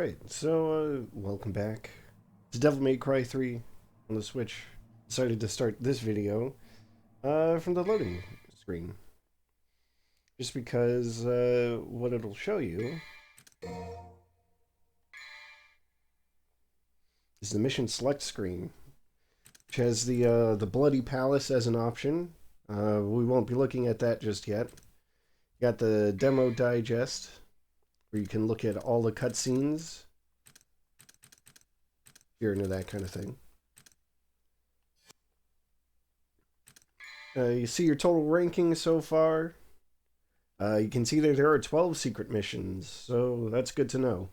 Alright, so welcome back. It's Devil May Cry 3 on the Switch. Decided to start this video from the loading screen. Just because what it'll show you is the mission select screen, which has the Bloody Palace as an option. We won't be looking at that just yet. You got the demo digest, where you can look at all the cutscenes. If you're into that kind of thing. You see your total ranking so far. You can see that there are 12 secret missions, so that's good to know.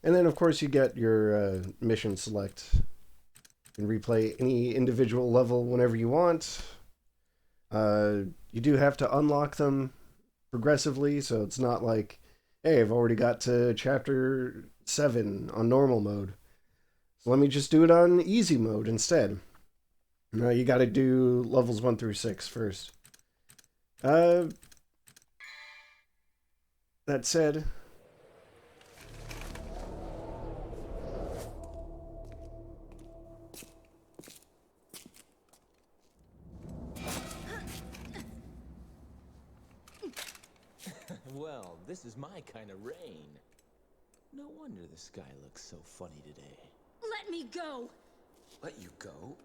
And then, of course, you get your mission select. You can replay any individual level whenever you want. You do have to unlock them progressively, so it's not like, hey, I've already got to chapter 7 on normal mode, so let me just do it on easy mode instead. No, you gotta do levels 1 through 6 first. That said, Well, this is my kind of rain. No wonder the sky looks so funny today. Let me go! Let you go?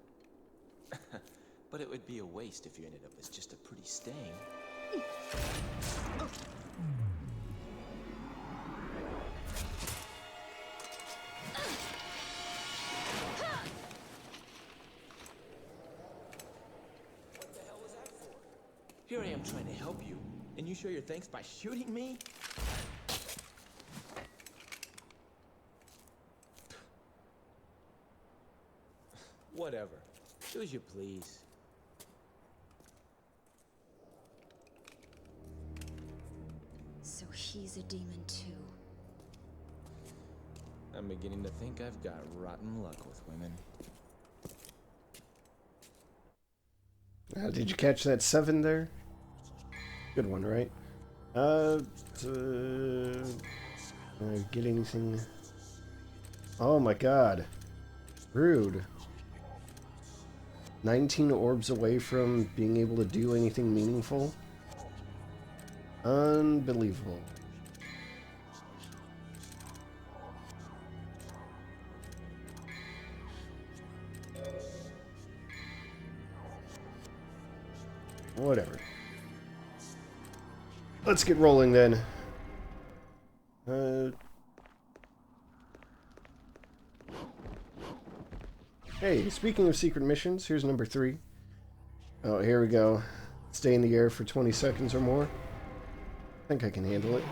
But it would be a waste if you ended up as just a pretty stain. What the hell was that for? Here I am trying to help you, and you show your thanks by shooting me? Whatever. Do as you please. So he's a demon too. I'm beginning to think I've got rotten luck with women. did you catch that 7 there? Good one, right? Get anything? Oh my god. Rude. 19 orbs away from being able to do anything meaningful? Unbelievable. Whatever. Let's get rolling then. Hey, speaking of secret missions, here's number 3. Oh, here we go. Stay in the air for 20 seconds or more. I think I can handle it.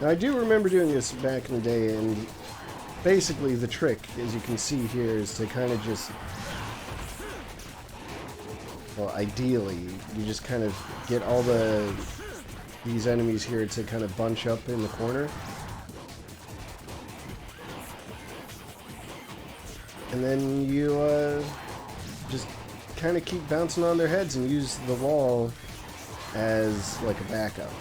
Now, I do remember doing this back in the day, and basically the trick, as you can see here, is to kind of just... Well, ideally, you just kind of get all these enemies here to kind of bunch up in the corner. And then you just kind of keep bouncing on their heads and use the wall as like a backup.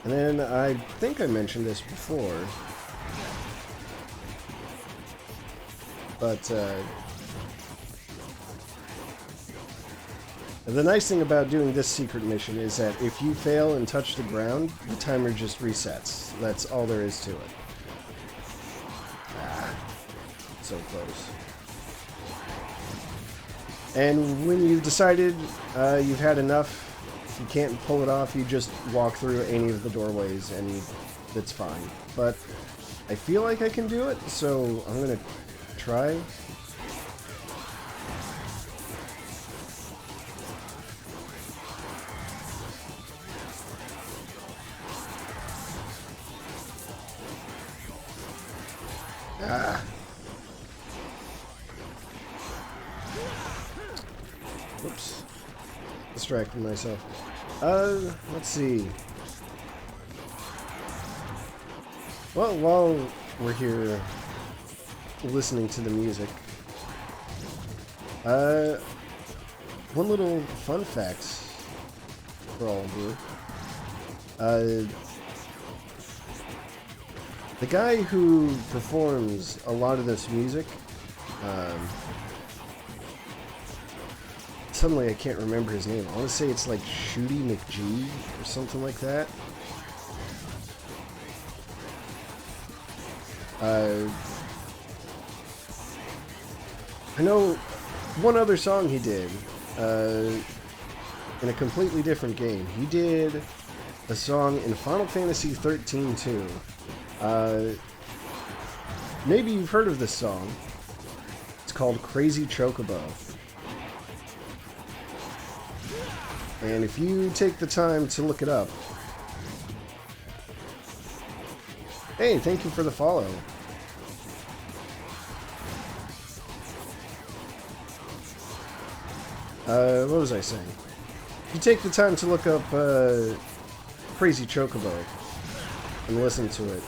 And then, I think I mentioned this before, but the nice thing about doing this secret mission is that if you fail and touch the ground, the timer just resets. That's all there is to it. Ah, so close. And when you've decided you've had enough, if you can't pull it off, you just walk through any of the doorways and it's fine. But I feel like I can do it, so I'm gonna try. Ah. distracting myself. Let's see. Well, while we're here listening to the music, one little fun fact for all of you. The guy who performs a lot of this music, suddenly I can't remember his name. I want to say it's like Shooty McGee or something like that. I know one other song he did in a completely different game. He did a song in Final Fantasy 13 too. Maybe you've heard of this song. It's called Crazy Chocobo. And if you take the time to look it up... Hey, thank you for the follow. What was I saying? If you take the time to look up Crazy Chocobo and listen to it,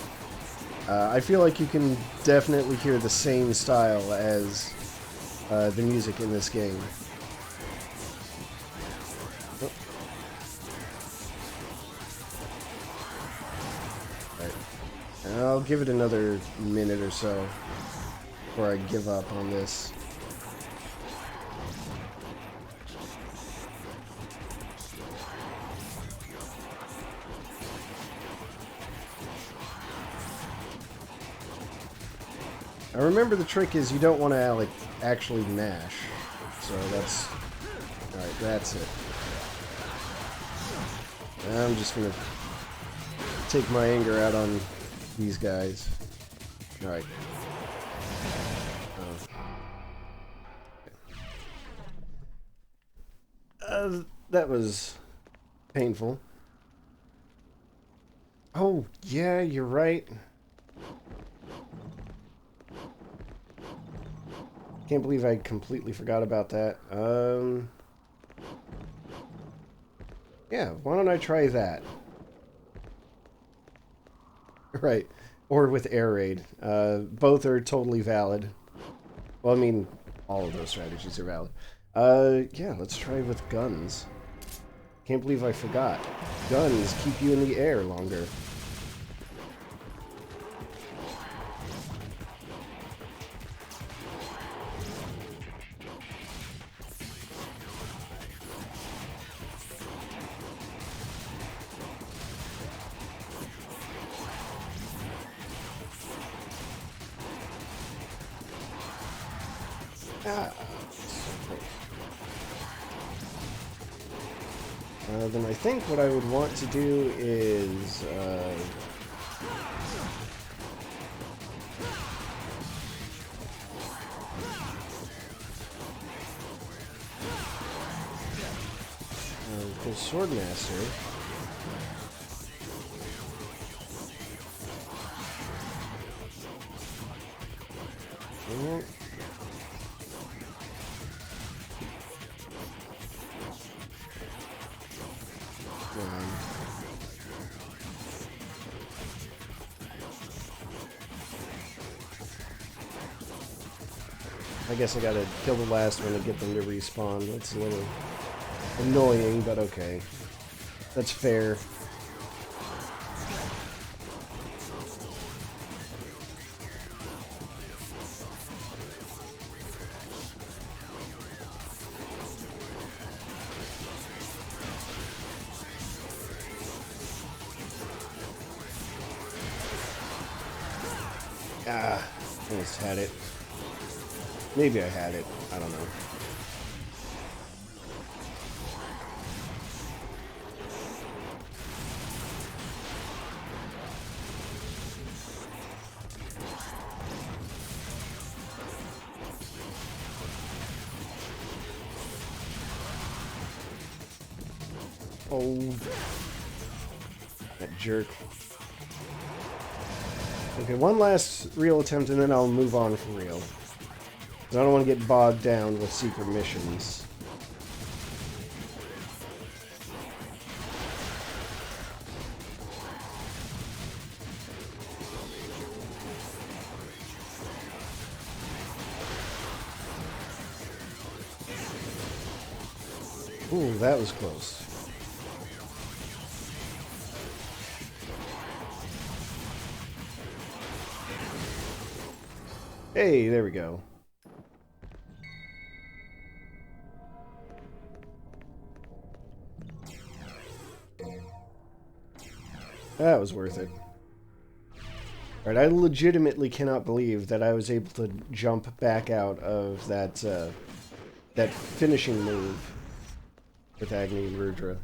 I feel like you can definitely hear the same style as the music in this game. Oh. Right. And I'll give it another minute or so before I give up on this. I remember the trick is you don't want to like actually mash, so that's alright. That's it. I'm just gonna take my anger out on these guys. All right. That was painful. Oh yeah, you're right. Can't believe I completely forgot about that. Yeah, why don't I try that? Right. Or with air raid. Both are totally valid. Well, I mean, all of those strategies are valid. Yeah, let's try with guns. Can't believe I forgot. Guns keep you in the air longer. Then I think what I would want to do is go Swordmaster. I guess I gotta kill the last one to get them to respawn. That's a little annoying, but okay. That's fair. Ah, almost had it. Maybe I had it. I don't know. Oh, that jerk. Okay, one last real attempt and then I'll move on for real. I don't want to get bogged down with secret missions. Ooh, that was close. Hey, there we go. That was worth it. Alright, I legitimately cannot believe that I was able to jump back out of that, that finishing move with Agni and Rudra.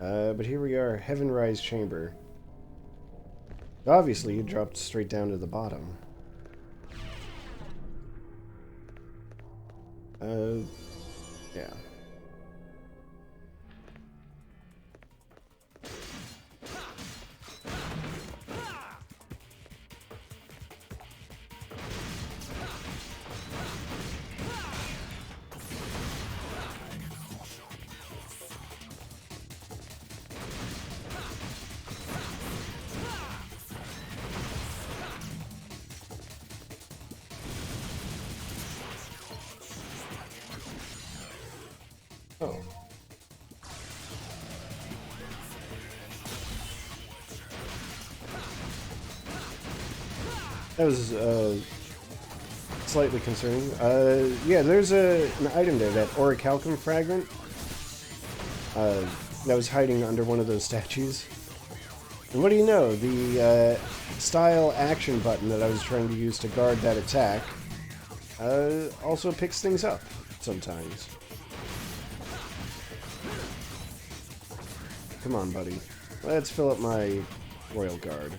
But here we are, Heaven Rise Chamber. Obviously, you dropped straight down to the bottom. Yeah. Oh. That was, slightly concerning. Yeah, there's an item there, that orichalcum fragment. That was hiding under one of those statues. And what do you know? The, style action button that I was trying to use to guard that attack, also picks things up sometimes. Come on, buddy. Let's fill up my Royal Guard.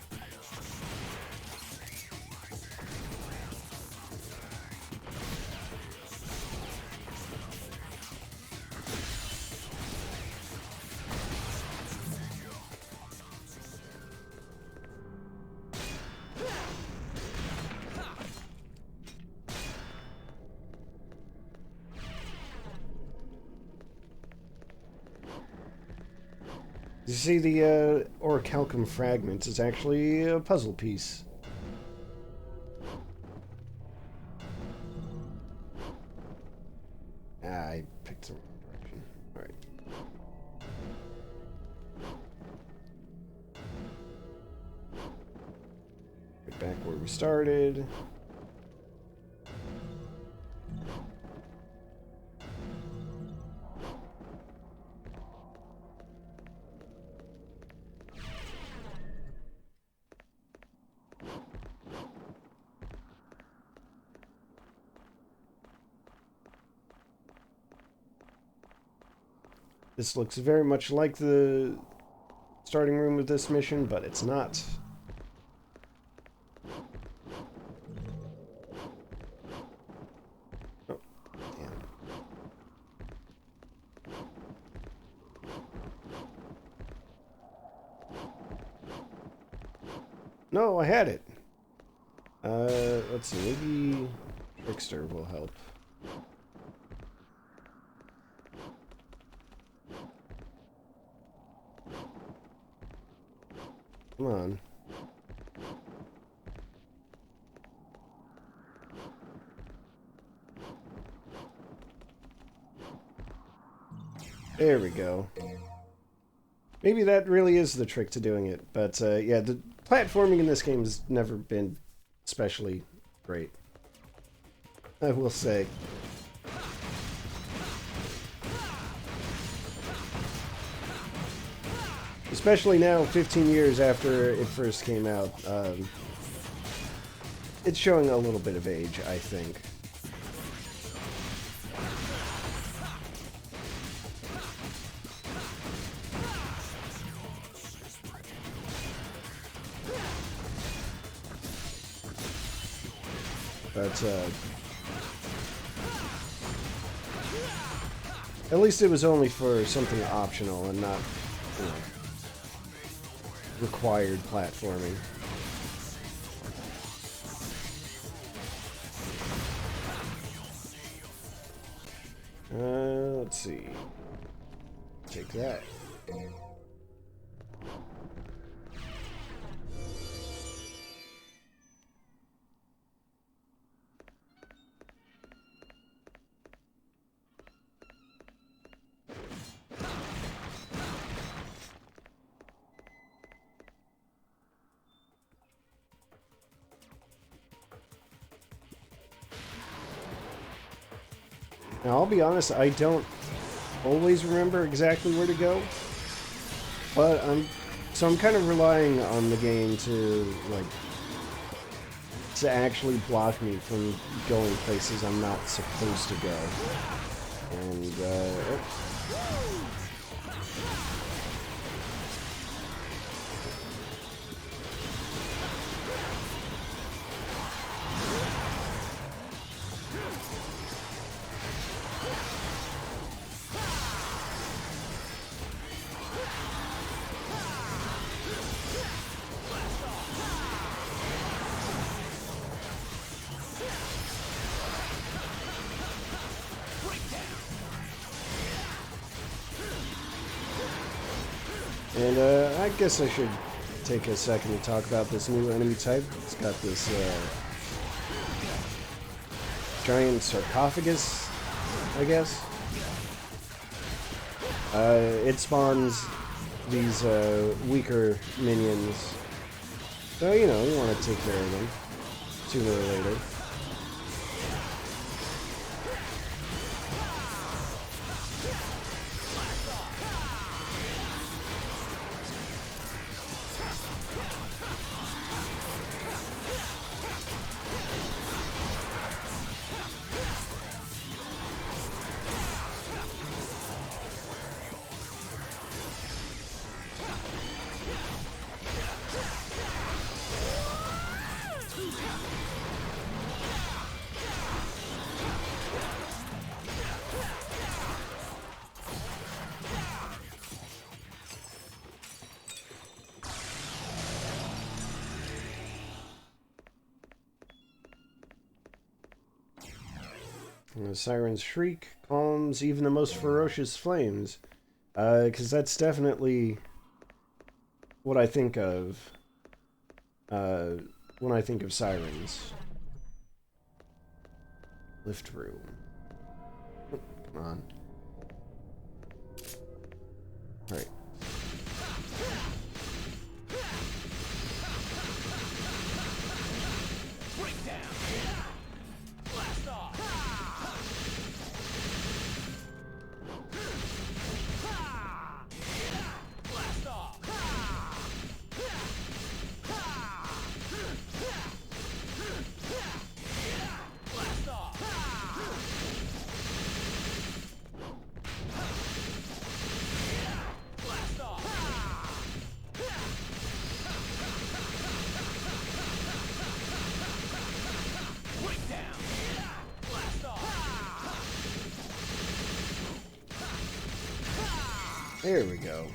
You see, the orichalcum fragment is actually a puzzle piece. I picked the wrong direction. Alright. Right back where we started. This looks very much like the starting room of this mission, but it's not. Oh, damn. No, I had it. Let's see, maybe Trickster will help. Come on. There we go. Maybe that really is the trick to doing it, but yeah, the platforming in this game has never been especially great, I will say. Especially now, 15 years after it first came out, it's showing a little bit of age, I think. But, at least it was only for something optional and not, you know, required platforming. Let's see. Take that. Now, I'll be honest, I don't always remember exactly where to go, but I'm kind of relying on the game to actually block me from going places I'm not supposed to go. And I guess I should take a second to talk about this new enemy type. It's got this giant sarcophagus, I guess. It spawns these weaker minions. So, you know, you want to take care of them sooner or later. The siren's shriek calms even the most ferocious flames. Because that's definitely what I think of when I think of sirens. Lift room. Oh, come on. Alright. There we go.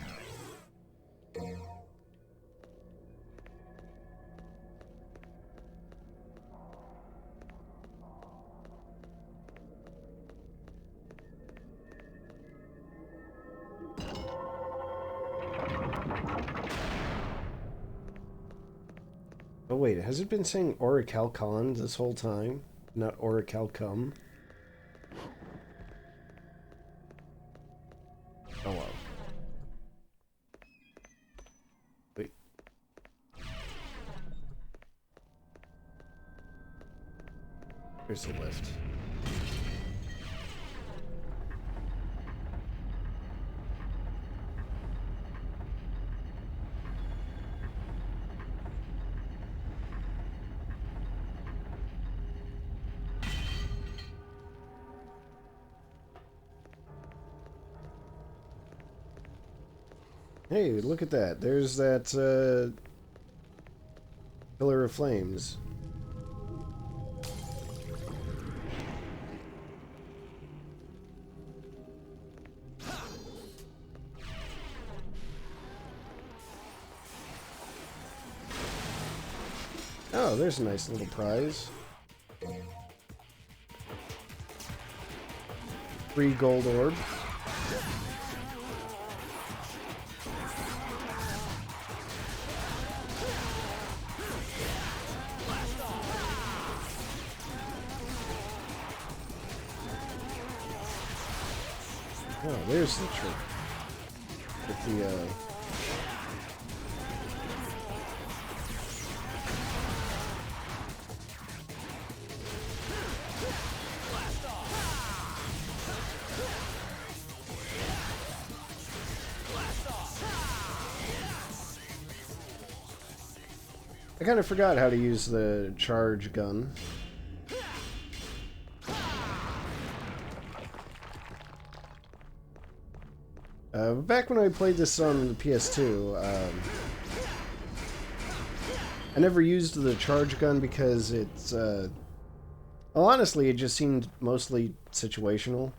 Oh wait, has it been saying Orichalcon this whole time? Not Orichalcum? Oh well. Wait. Here's the lift. Hey, look at that. There's that pillar of flames. Oh, there's a nice little prize. 3 gold orb. Oh, there's the trick. With the, I kind of forgot how to use the charge gun. Back when I played this on the PS2, I never used the charge gun because it's, well, honestly, it just seemed mostly situational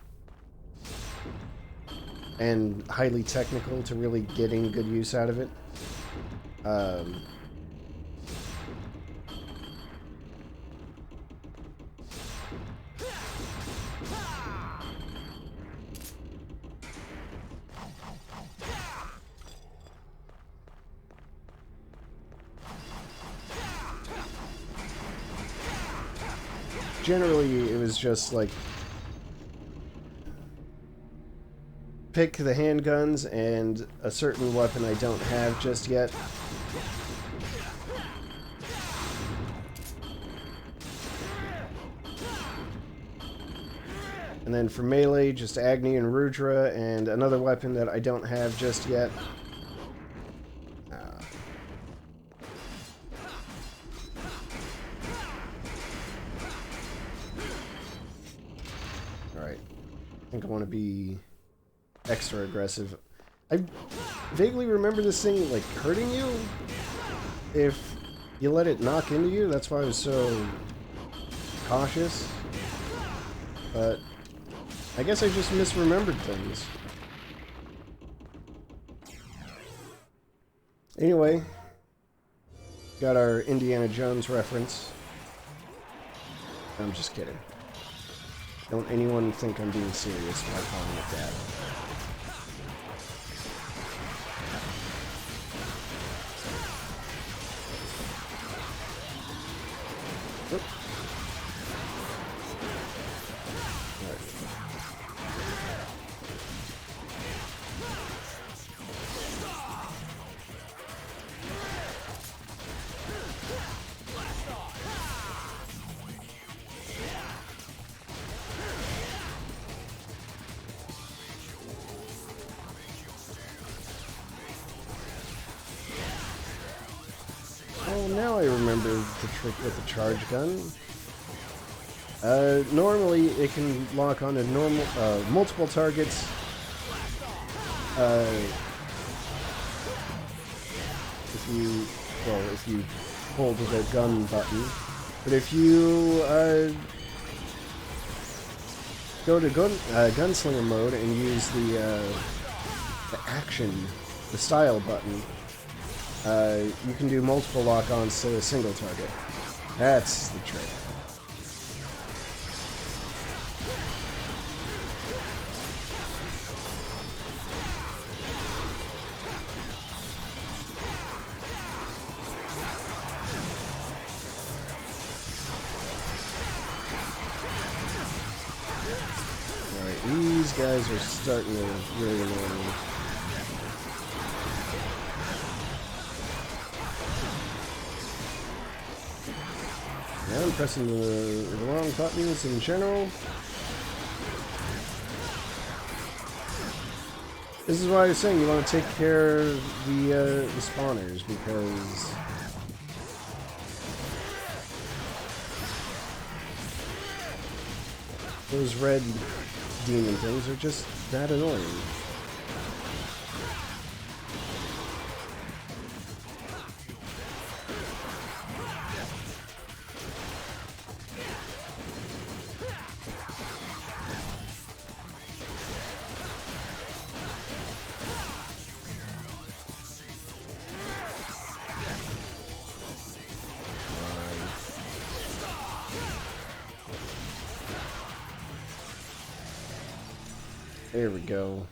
and highly technical to really getting good use out of it. Generally, it was just like pick the handguns and a certain weapon I don't have just yet. And then for melee, just Agni and Rudra and another weapon that I don't have just yet. Alright. I think I want to be extra aggressive. I vaguely remember this thing, like, hurting you if you let it knock into you. That's why I was so cautious. But I guess I just misremembered things. Anyway, got our Indiana Jones reference. I'm just kidding. Don't anyone think I'm being serious by calling it that. Oop. Oh, now I remember the trick with the charge gun. Normally it can lock onto multiple targets. If you hold the gun button. But if you go to gunslinger mode and use the action, the style button, you can do multiple lock-ons to a single target. That's the trick. Alright, these guys are starting to really annoy me. Yeah, I'm pressing the wrong buttons in general. This is why I was saying you want to take care of the spawners, because those red demon things are just that annoying. There we go.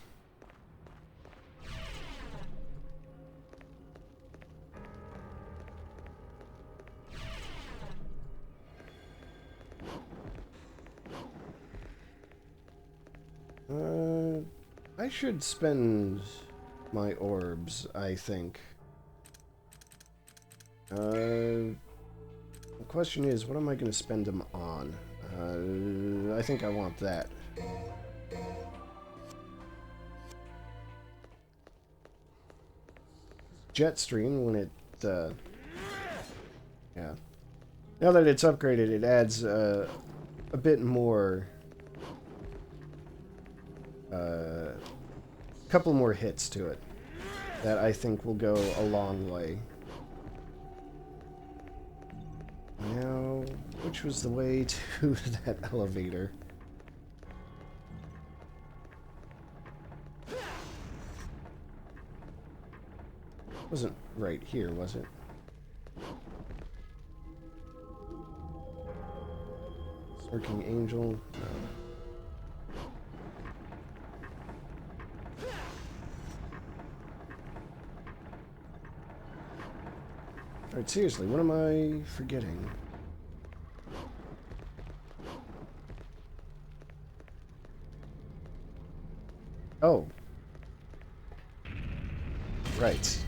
I should spend my orbs, I think. The question is, what am I going to spend them on? I think I want that. Jetstream, when it Yeah. Now that it's upgraded, it adds a bit more. A couple more hits to it that I think will go a long way. Now, which was the way to that elevator? Wasn't right here, was it? Lurking Angel? No. Alright, seriously, what am I forgetting? Oh. Right.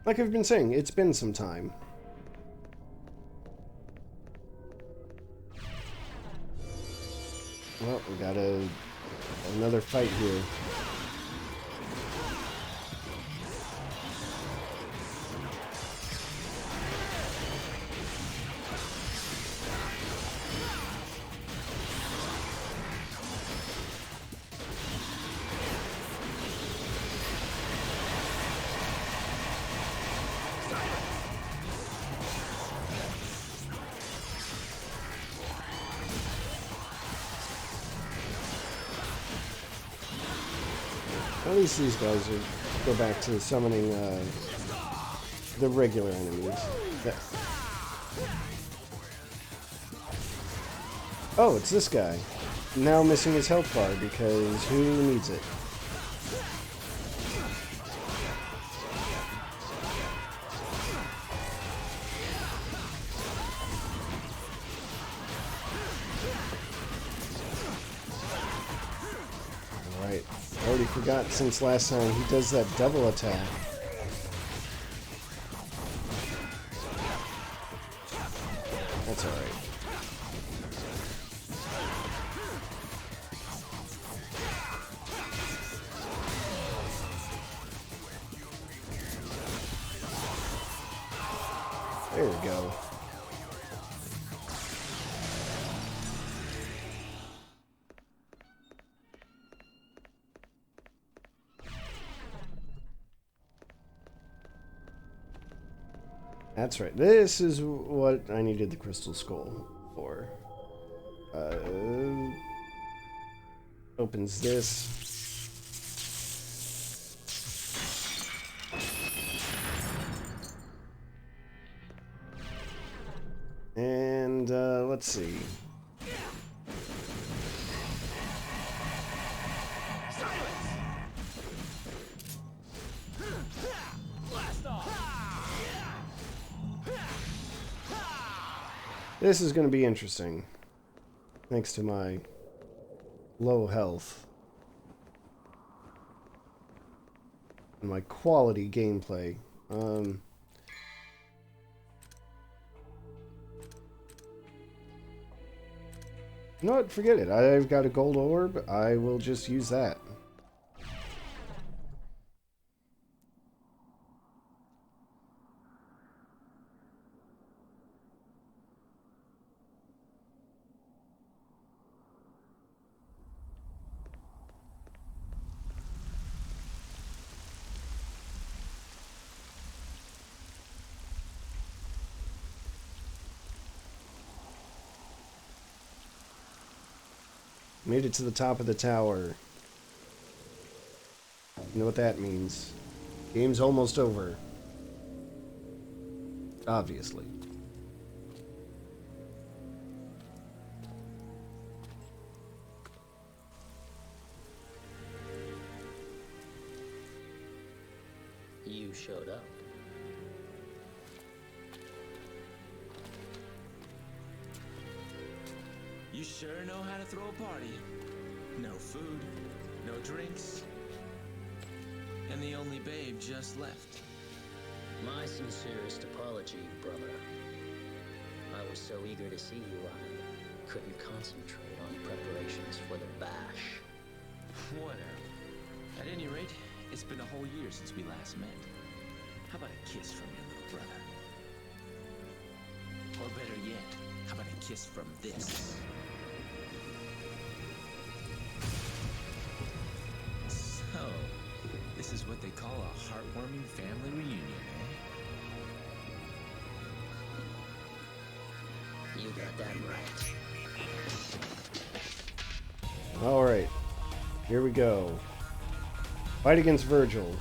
Like I've been saying, it's been some time. Well, we got another fight here. At least these guys go back to summoning the regular enemies. Oh, it's this guy. Now missing his health bar because who needs it? Alright. Already forgot since last time he does that double attack. That's alright. There we go. That's right. This is what I needed the crystal skull for. Opens this. And let's see. This is going to be interesting. Thanks to my low health. And my quality gameplay. You know what? Forget it. I've got a gold orb. I will just use that. Made it to the top of the tower. You know what that means. Game's almost over. Obviously. You showed up. You sure know how to throw a party. No food, no drinks, and the only babe just left. My sincerest apology, brother. I was so eager to see you, I couldn't concentrate on preparations for the bash. Whatever. At any rate, it's been a whole year since we last met. How about a kiss from your little brother? Or better yet, how about a kiss from this? So, this is what they call a heartwarming family reunion, eh? You got that right. Alright. Here we go. Fight against Virgil.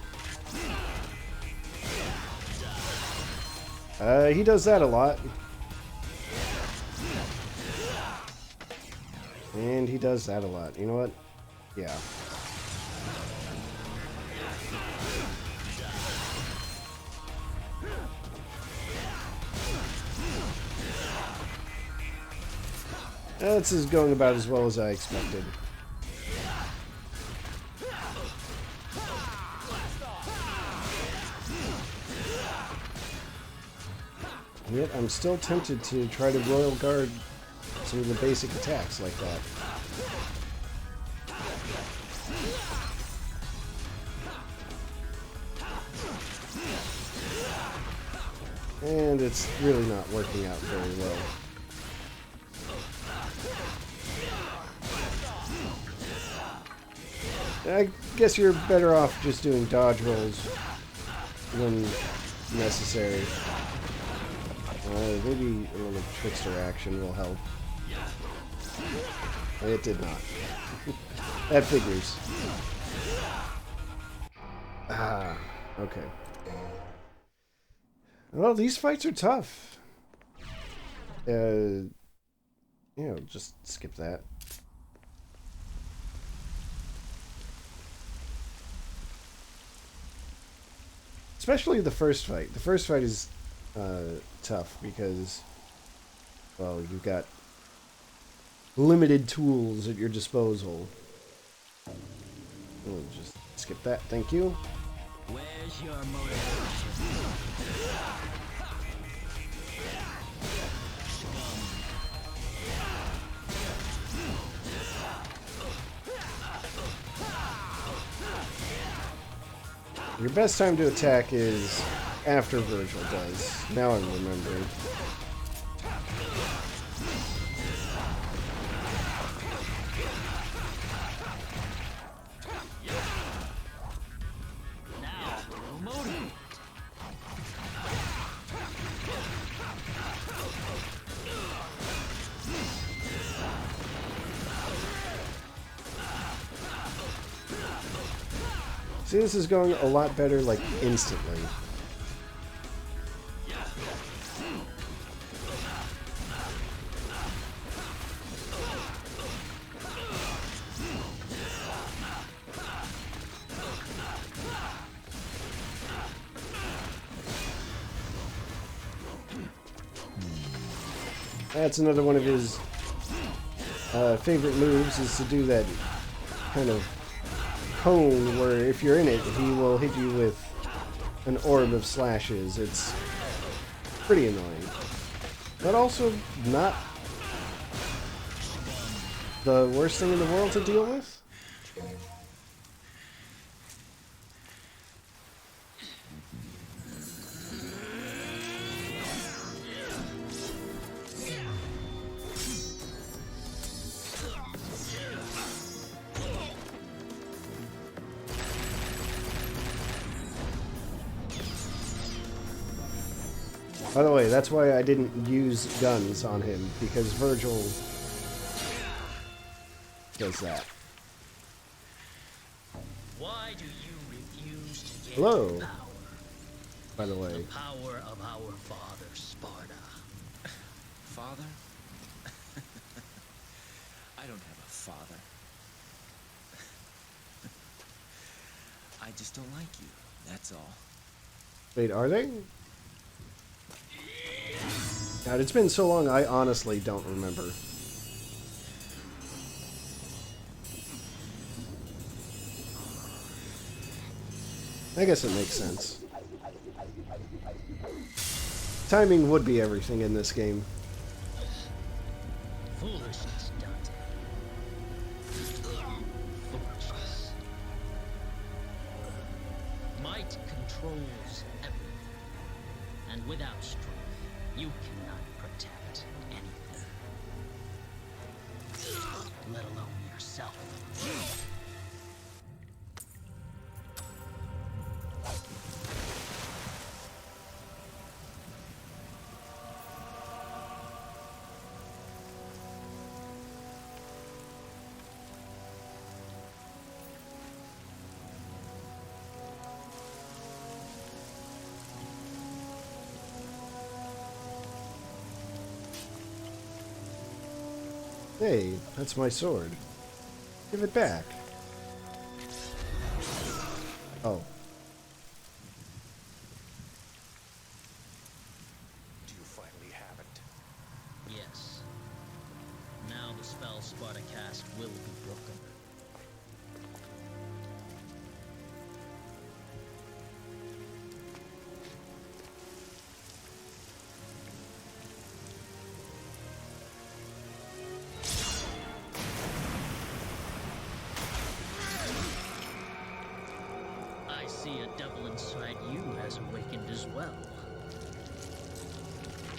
He does that a lot. And he does that a lot. You know what? Yeah. This is going about as well as I expected. And yet I'm still tempted to try to Royal Guard some of the basic attacks like that. And it's really not working out very well. I guess you're better off just doing dodge rolls when necessary. Maybe a little trickster action will help. It did not. That figures. Ah, okay. Well, these fights are tough. You know, just skip that. Especially the first fight. The first fight is tough because, well, you've got limited tools at your disposal. We'll just skip that, thank you. Where's your motivation? Your best time to attack is after Virgil does. Now I'm remembering. See, this is going a lot better, like, instantly. That's another one of his favorite moves, is to do that kind of cone where if you're in it, he will hit you with an orb of slashes. It's pretty annoying. But also not the worst thing in the world to deal with. By the way, that's why I didn't use guns on him, because Virgil does that. Why do you refuse to give Hello, power? by the way. The power of our father, Sparta. Father? I don't have a father. I just don't like you, that's all. Wait, are they? God, it's been so long, I honestly don't remember. I guess it makes sense. Timing would be everything in this game. Foolishness, Dante. Foolishness. Might controls everything. And without strength, you cannot protect anything. Let alone yourself. Hey, that's my sword. Give it back. Oh. Do you finally have it? Yes. Now the spell Sparta cast will be broken. I see a devil inside you has awakened as well.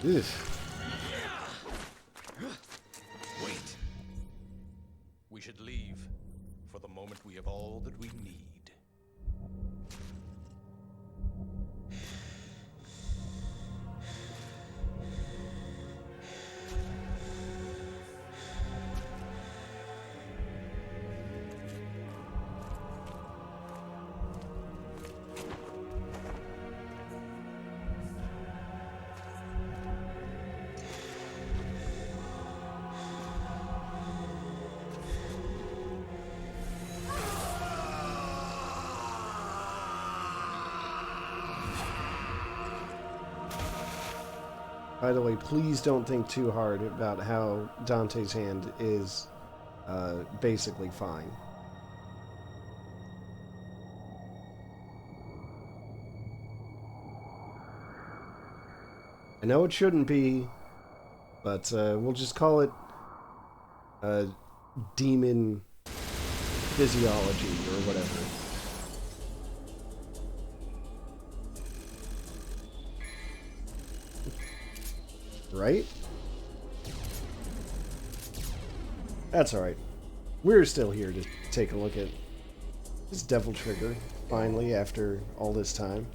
Ugh. Wait. We should leave. For the moment we have all that we need. By the way, please don't think too hard about how Dante's hand is basically fine. I know it shouldn't be, but we'll just call it demon physiology or whatever. Right? That's alright. We're still here to take a look at this Devil Trigger, finally, after all this time.